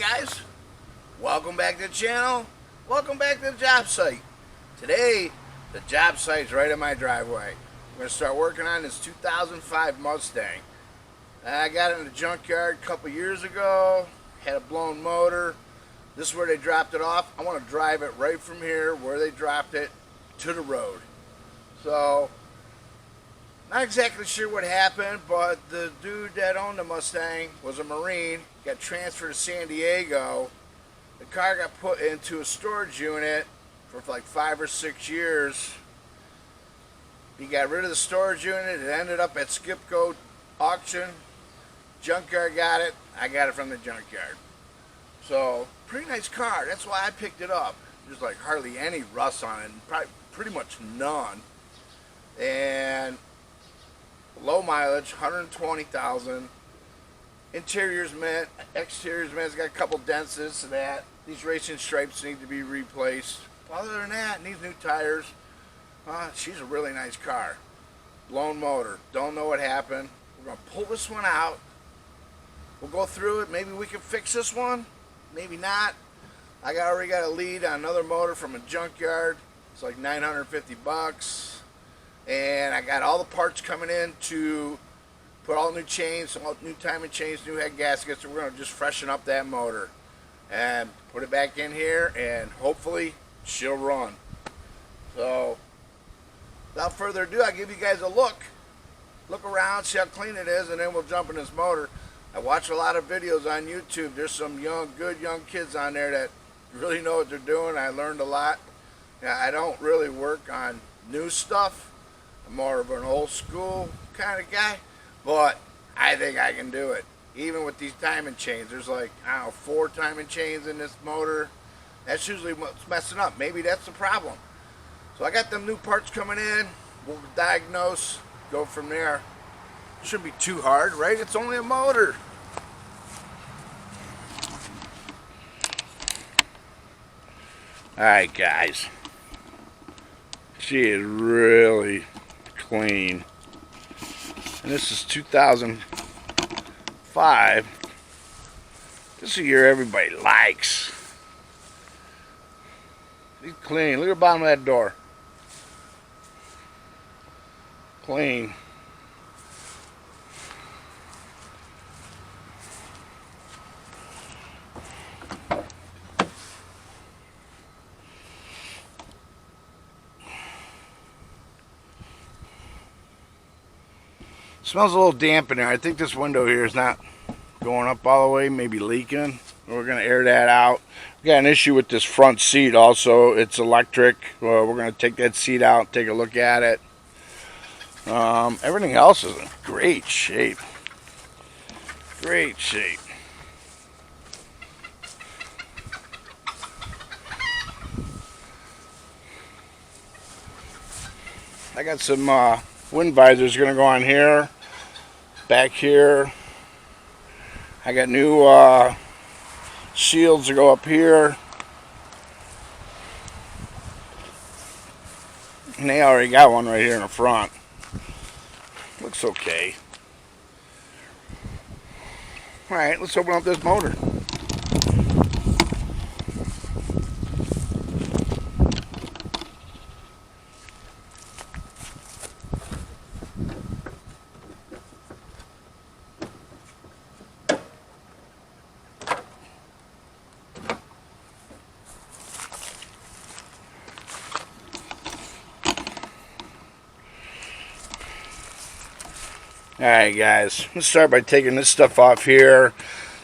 guys, welcome back to the channel. Welcome back to the job site. Today, the job site's right in my driveway. I'm going to start working on this 2005 Mustang. I got it in the junkyard a couple years ago. Had a blown motor. This is where they dropped it off. I want to drive it right from here, where they dropped it, to the road. So, not exactly sure what happened, but the dude that owned the Mustang was a Marine, got transferred to San Diego. The car got put into a storage unit for like 5 or 6 years. He got rid of the storage unit. It ended up at Skipco auction. Junkyard got it. I got it from the junkyard. So, pretty nice car. That's why I picked it up. There's like hardly any rust on it. Probably pretty much none. And low mileage, 120,000. Interior's mint, exterior's mint. It's got a couple dents, this and that. These racing stripes need to be replaced. Other than that, it needs new tires. She's a really nice car. Blown motor. Don't know what happened. We're going to pull this one out. We'll go through it. Maybe we can fix this one. Maybe not. I already got a lead on another motor from a junkyard. It's like 950 bucks. And I got all the parts coming in to put all new chains, all new timing chains, new head gaskets. So we're going to just freshen up that motor and put it back in here, and hopefully she'll run. So without further ado, I'll give you guys a look around, see how clean it is, and then we'll jump in this motor. I watch a lot of videos on YouTube. There's some good young kids on there that really know what they're doing. I learned a lot. Now, I don't really work on new stuff. I'm more of an old school kind of guy, but I think I can do it. Even with these timing chains, there's like, I don't know, 4 timing chains in this motor. That's usually what's messing up. Maybe that's the problem. So I got them new parts coming in. We'll diagnose, go from there. Shouldn't be too hard, right? It's only a motor. Alright guys, she is really clean, and this is 2005. This is a year everybody likes. She's clean. Look at the bottom of that door. Clean. Smells a little damp in there. I think this window here is not going up all the way, maybe leaking. We're going to air that out. We got an issue with this front seat also. It's electric. We're going to take that seat out, take a look at it. Everything else is in great shape. Great shape. I got some wind visors going to go on here. Back here, I got new shields to go up here, and they already got one right here in the front. Looks okay. Alright, let's open up this motor. Alright guys, let's start by taking this stuff off here,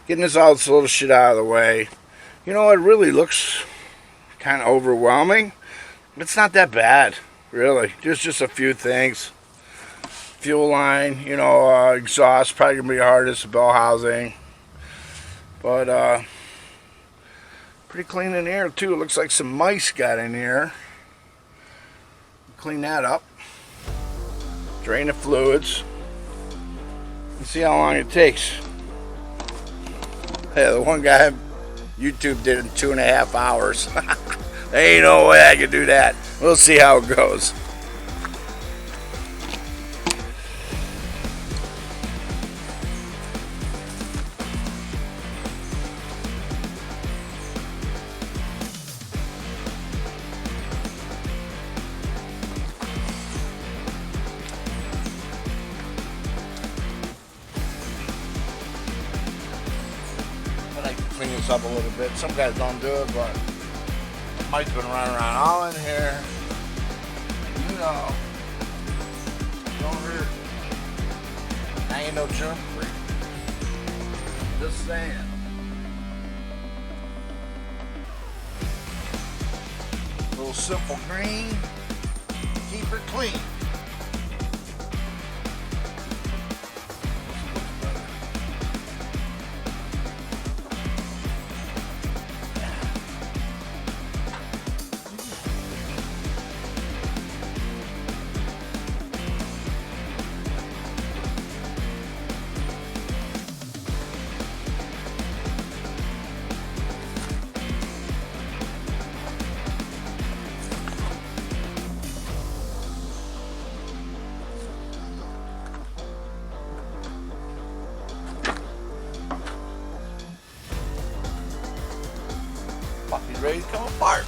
getting all this little shit out of the way. You know, it really looks kind of overwhelming. It's not that bad, really. There's just a few things. Fuel line, you know, exhaust, probably going to be the hardest, bell housing. But, pretty clean in here too. It looks like some mice got in here. Clean that up. Drain the fluids. Let's see how long it takes. Yeah, the one guy YouTube did it in 2.5 hours. There ain't no way I could do that. We'll see how it goes. this up a little bit. Some guys don't do it, but Mike's been running around all in here. You know, don't hurt. I ain't no germ free. Just saying. Little simple green. Keep her clean. Puppy's ready to come apart.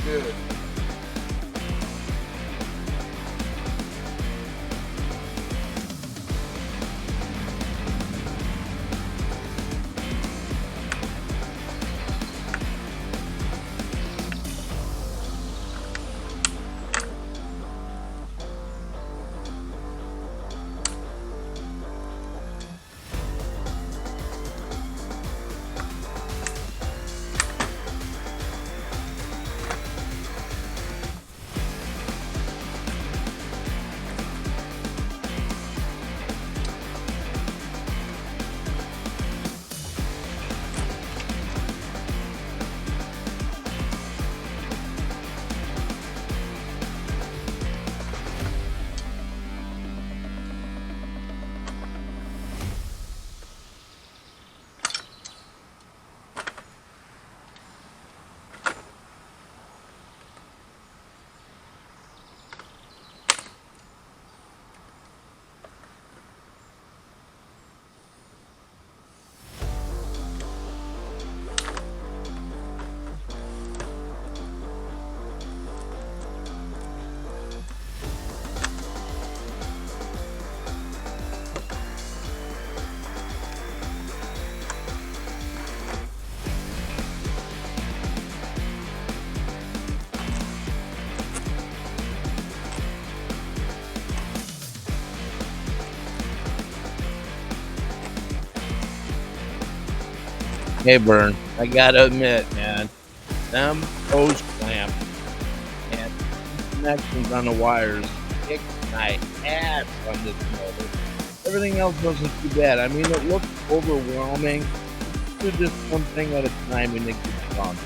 good. Hey, Vern, I gotta admit, man, them hose clamps and connections on the wires kicked my ass on this motor. Everything else wasn't too bad. I mean, it looked overwhelming. Do just one thing at a time and it gets done.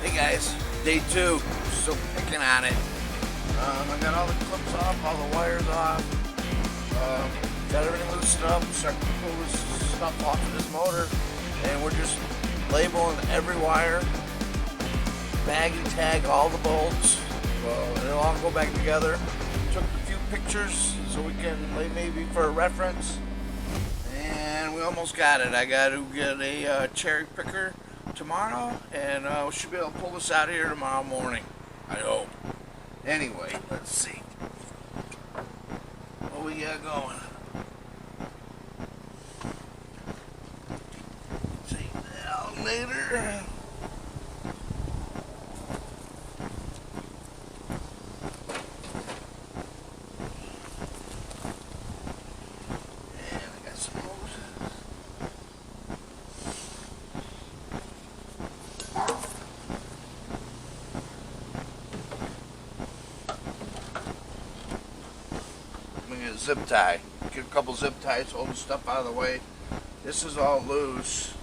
Hey guys, day 2, still picking on it. I got all the clips off, all the wires off. Got everything loosened up, starting to pull this stuff off of this motor, and we're just labeling every wire, bag and tag all the bolts. Well, it'll all go back together. Took a few pictures so we can maybe for a reference, and we almost got it. I got to get a cherry picker tomorrow, and we should be able to pull this out of here tomorrow morning, I hope. Anyway, let's see what we got going. Take the alternator. And I got some hoses. Zip tie. Get a couple zip ties, hold the stuff out of the way. This is all loose,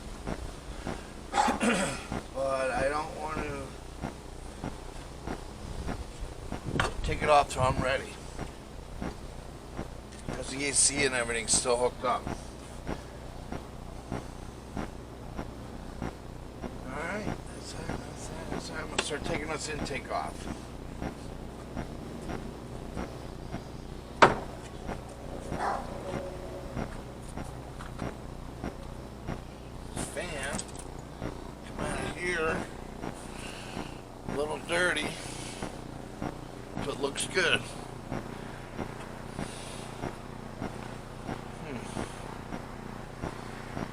but I don't want to take it off till I'm ready, because the AC and everything's still hooked up. Alright, that's it. I'm going to start taking this intake off. A little dirty, but looks good.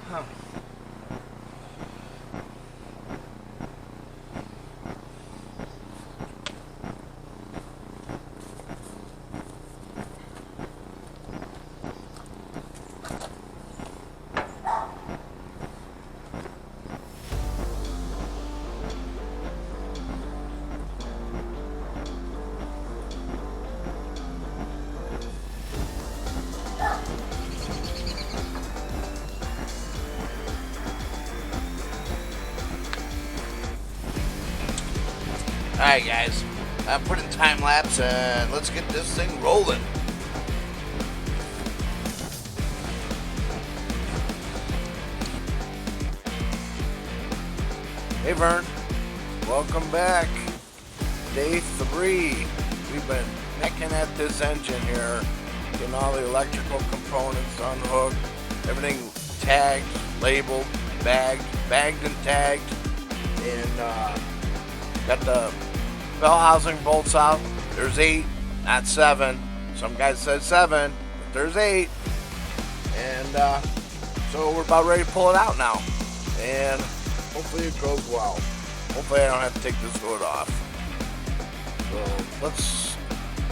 Huh. Alright guys, I'm putting time lapse and let's get this thing rolling. Hey Vern, welcome back. Day 3. We've been necking at this engine here, getting all the electrical components unhooked, everything tagged, labeled, bagged and tagged, and got the bell housing bolts out. There's 8, not 7. Some guys said 7, but there's 8. And so we're about ready to pull it out now. And hopefully it goes well. Hopefully I don't have to take this hood off. So let's,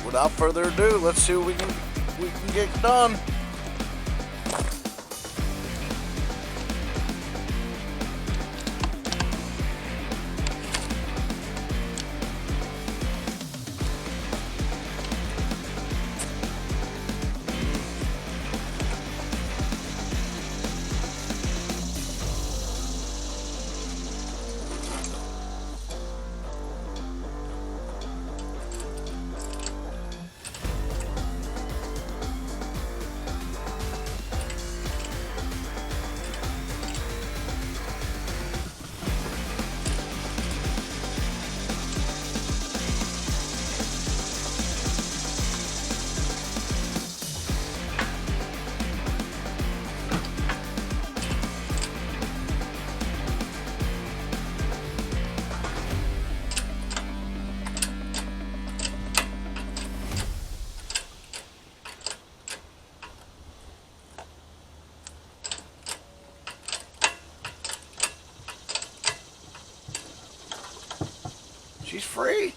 without further ado, let's see what we can get done. She's free.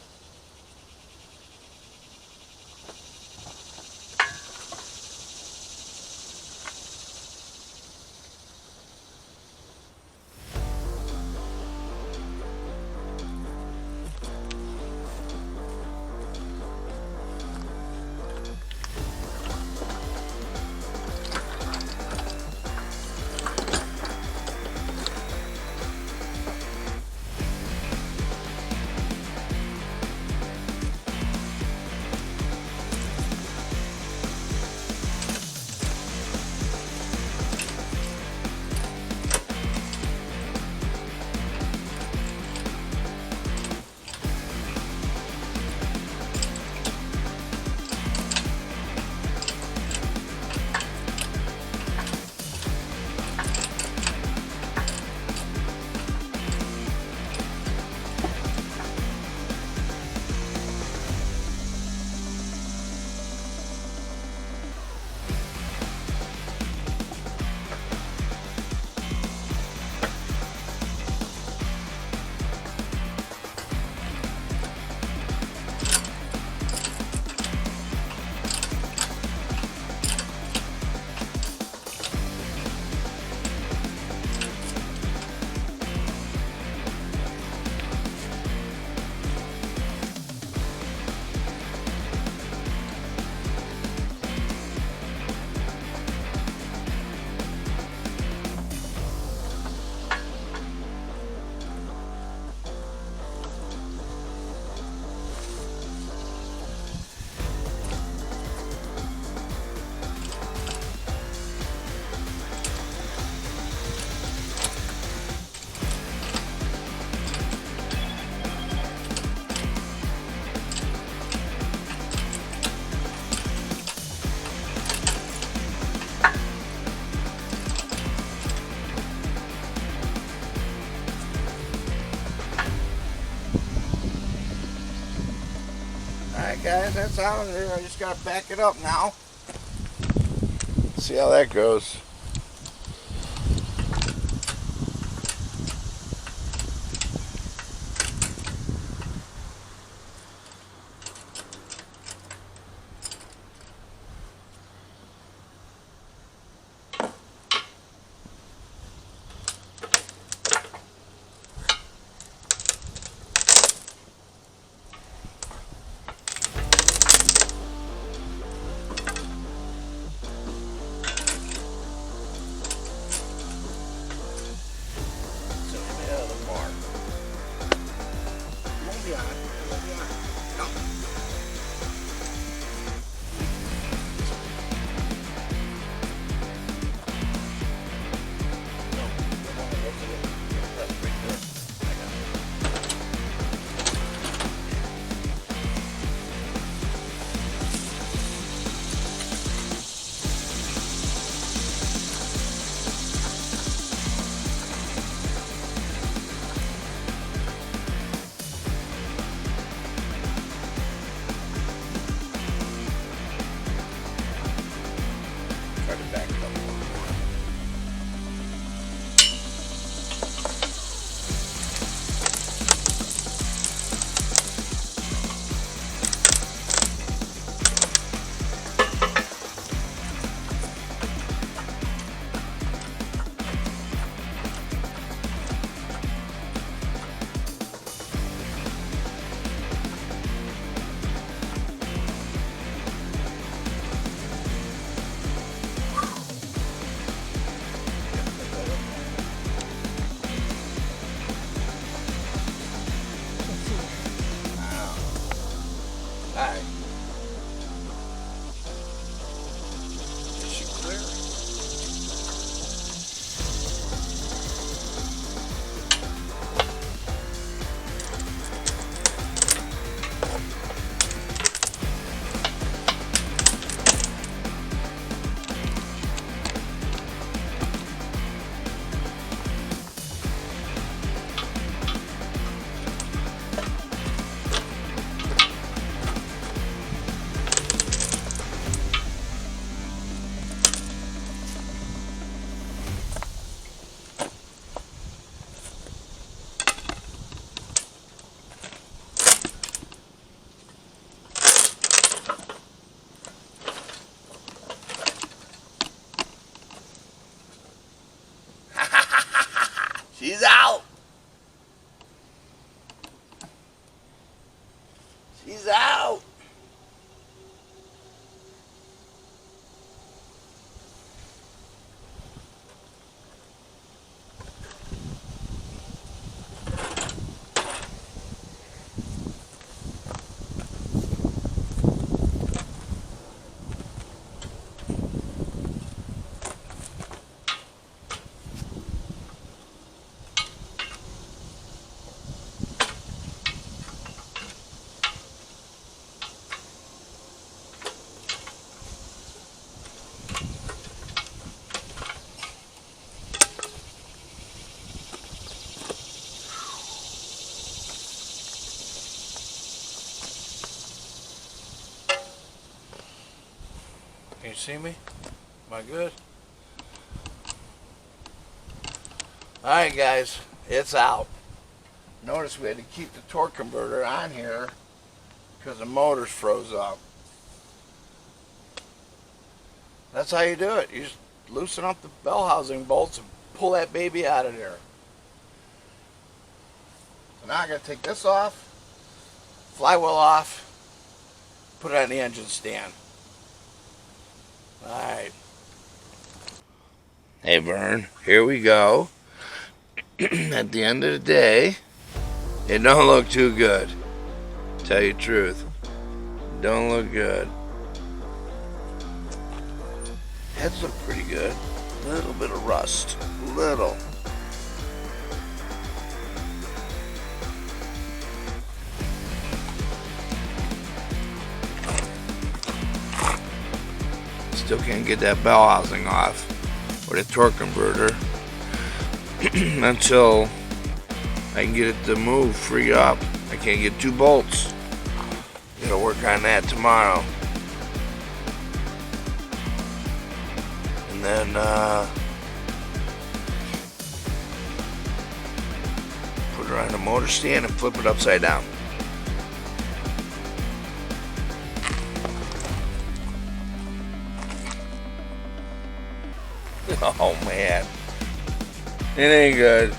Alright guys, that's out of there. I just gotta back it up now. See how that goes. try to back it up. Alright. Is she clear? She's out. She's out. Can you see me? Am I good? Alright guys, it's out. Notice we had to keep the torque converter on here because the motor's froze up. That's how you do it. You just loosen up the bell housing bolts and pull that baby out of there. So now I gotta take this off, flywheel off, put it on the engine stand. Alright. Hey Vern, here we go. At the end of the day, it don't look too good. Tell you the truth. Don't look good. Heads look pretty good. A little bit of rust. Little. Still can't get that bell housing off or the torque converter until I can get it to move, free up. I can't get 2 bolts. Gotta work on that tomorrow. And then put her on the motor stand and flip it upside down. Oh man, it ain't good.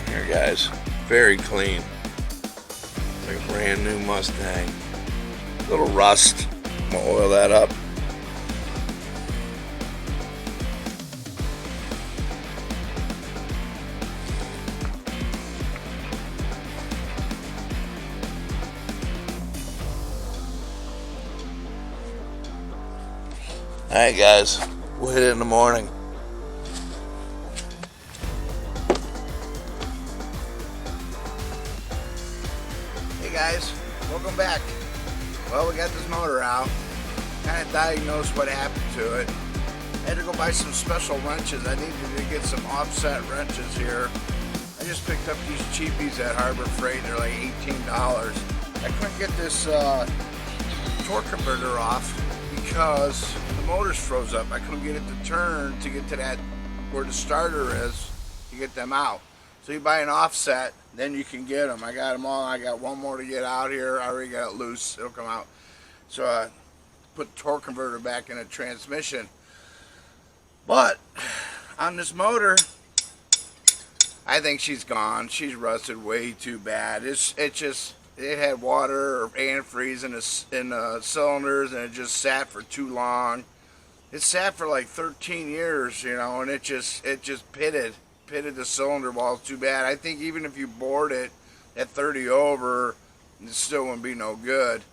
Here guys, very clean. It's like a brand new Mustang. Little rust, I'm gonna oil that up. Alright guys, we'll hit it in the morning. Hey guys, welcome back. Well, we got this motor out. Kind of diagnosed what happened to it. I had to go buy some special wrenches. I needed to get some offset wrenches here. I just picked up these cheapies at Harbor Freight. They're like $18. I couldn't get this torque converter off because the motor's froze up. I couldn't get it to turn to get to that where the starter is to get them out. So you buy an offset, then you can get them. I got them all. I got one more to get out here. I already got it loose. It'll come out. So I put the torque converter back in the transmission. But on this motor, I think she's gone. She's rusted way too bad. It had water or antifreeze in the cylinders, and it just sat for too long. It sat for like 13 years, you know, and it just pitted the cylinder walls too bad. I think even if you bored it at 30 over, it still wouldn't be no good.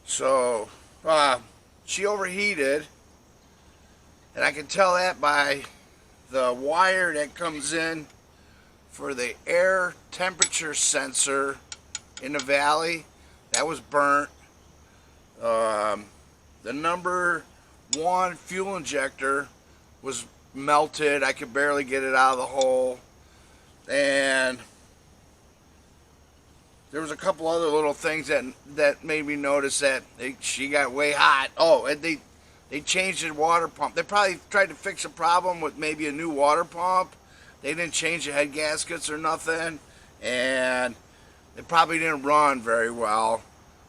So she overheated, and I can tell that by the wire that comes in for the air temperature sensor in the valley. That was burnt. The number 1 fuel injector was melted. I could barely get it out of the hole. And there was a couple other little things that made me notice that she got way hot. Oh, and they changed the water pump. They probably tried to fix a problem with maybe a new water pump. They didn't change the head gaskets or nothing, and it probably didn't run very well,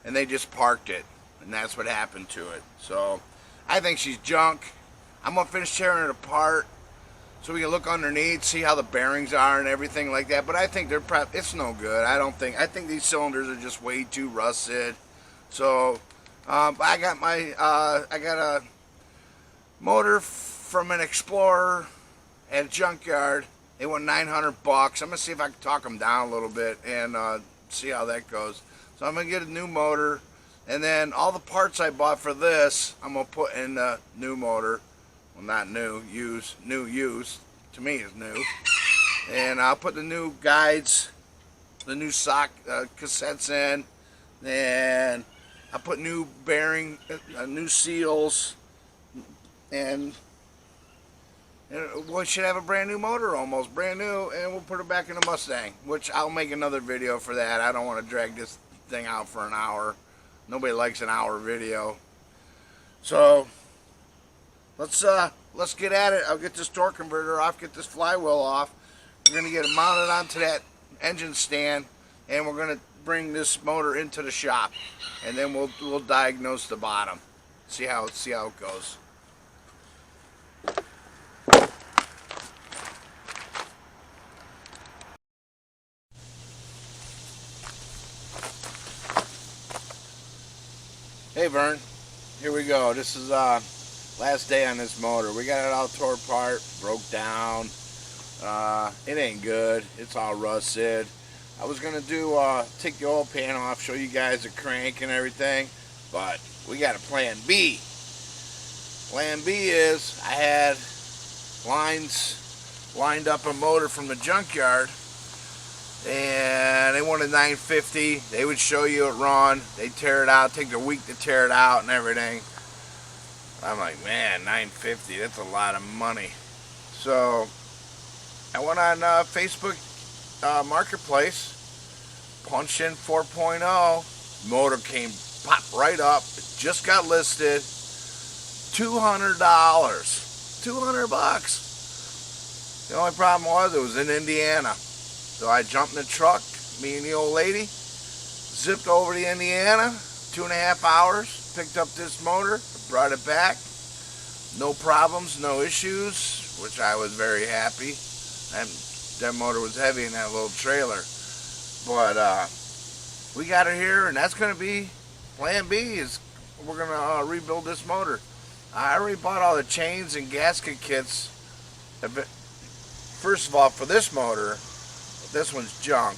and they just parked it, and that's what happened to it. So I think she's junk. I'm gonna finish tearing it apart so we can look underneath, see how the bearings are and everything like that. But I think it's no good. I think these cylinders are just way too rusted. So I got a motor from an Explorer at a junkyard. It went $900. I'm gonna see if I can talk them down a little bit and see how that goes. So I'm gonna get a new motor, and then all the parts I bought for this, I'm gonna put in the new motor. Well, not new, used. New used to me is new. And I'll put the new guides, the new sock cassettes in, and I put new bearing, new seals, and we should have a brand new motor, almost brand new, and we'll put it back in the Mustang, which I'll make another video for that. I don't want to drag this thing out for an hour. Nobody likes an hour video. So let's get at it. I'll get this torque converter off, get this flywheel off. We're gonna get it mounted onto that engine stand, and we're gonna bring this motor into the shop, and then we'll diagnose the bottom, see how it goes. Hey Vern, here we go. This is last day on this motor. We got it all tore apart, broke down. It ain't good. It's all rusted. I was gonna take the oil pan off, show you guys the crank and everything, but we got a plan B. Plan B is I had lines lined up a motor from the junkyard, and they wanted 950. They would show you it run. They'd tear it out, take a week to tear it out and everything. I'm like, man, 950, that's a lot of money. So I went on Facebook Marketplace, punched in 4.0, motor came pop right up. It just got listed, $200, $200. The only problem was it was in Indiana. So I jumped in the truck, me and the old lady, zipped over to Indiana, 2.5 hours, picked up this motor, brought it back. No problems, no issues, which I was very happy. And that motor was heavy in that little trailer. But we got it here, and that's going to be plan B, is we're going to rebuild this motor. I already bought all the chains and gasket kits. First of all, for this motor, this one's junk.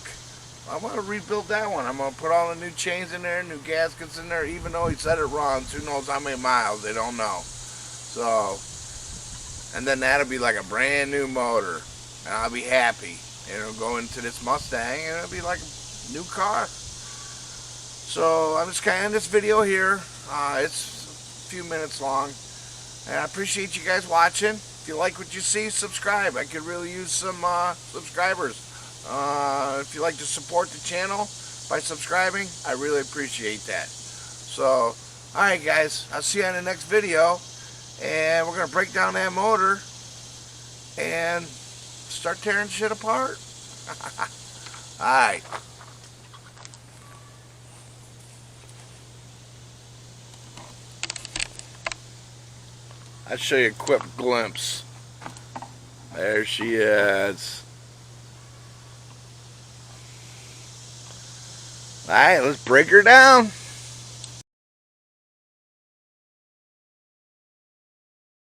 I want to rebuild that one. I'm going to put all the new chains in there, new gaskets in there, even though he said it runs. Who knows how many miles? They don't know. So, and then that'll be like a brand new motor, and I'll be happy. It'll go into this Mustang, and it'll be like a new car. So I'm just going to end this video here. It's a few minutes long, and I appreciate you guys watching. If you like what you see, subscribe. I could really use some subscribers. If you like to support the channel by subscribing, I really appreciate that. So, alright guys, I'll see you on the next video. And we're going to break down that motor and start tearing shit apart. Alright. I'll show you a quick glimpse. There she is. Alright, let's break her down.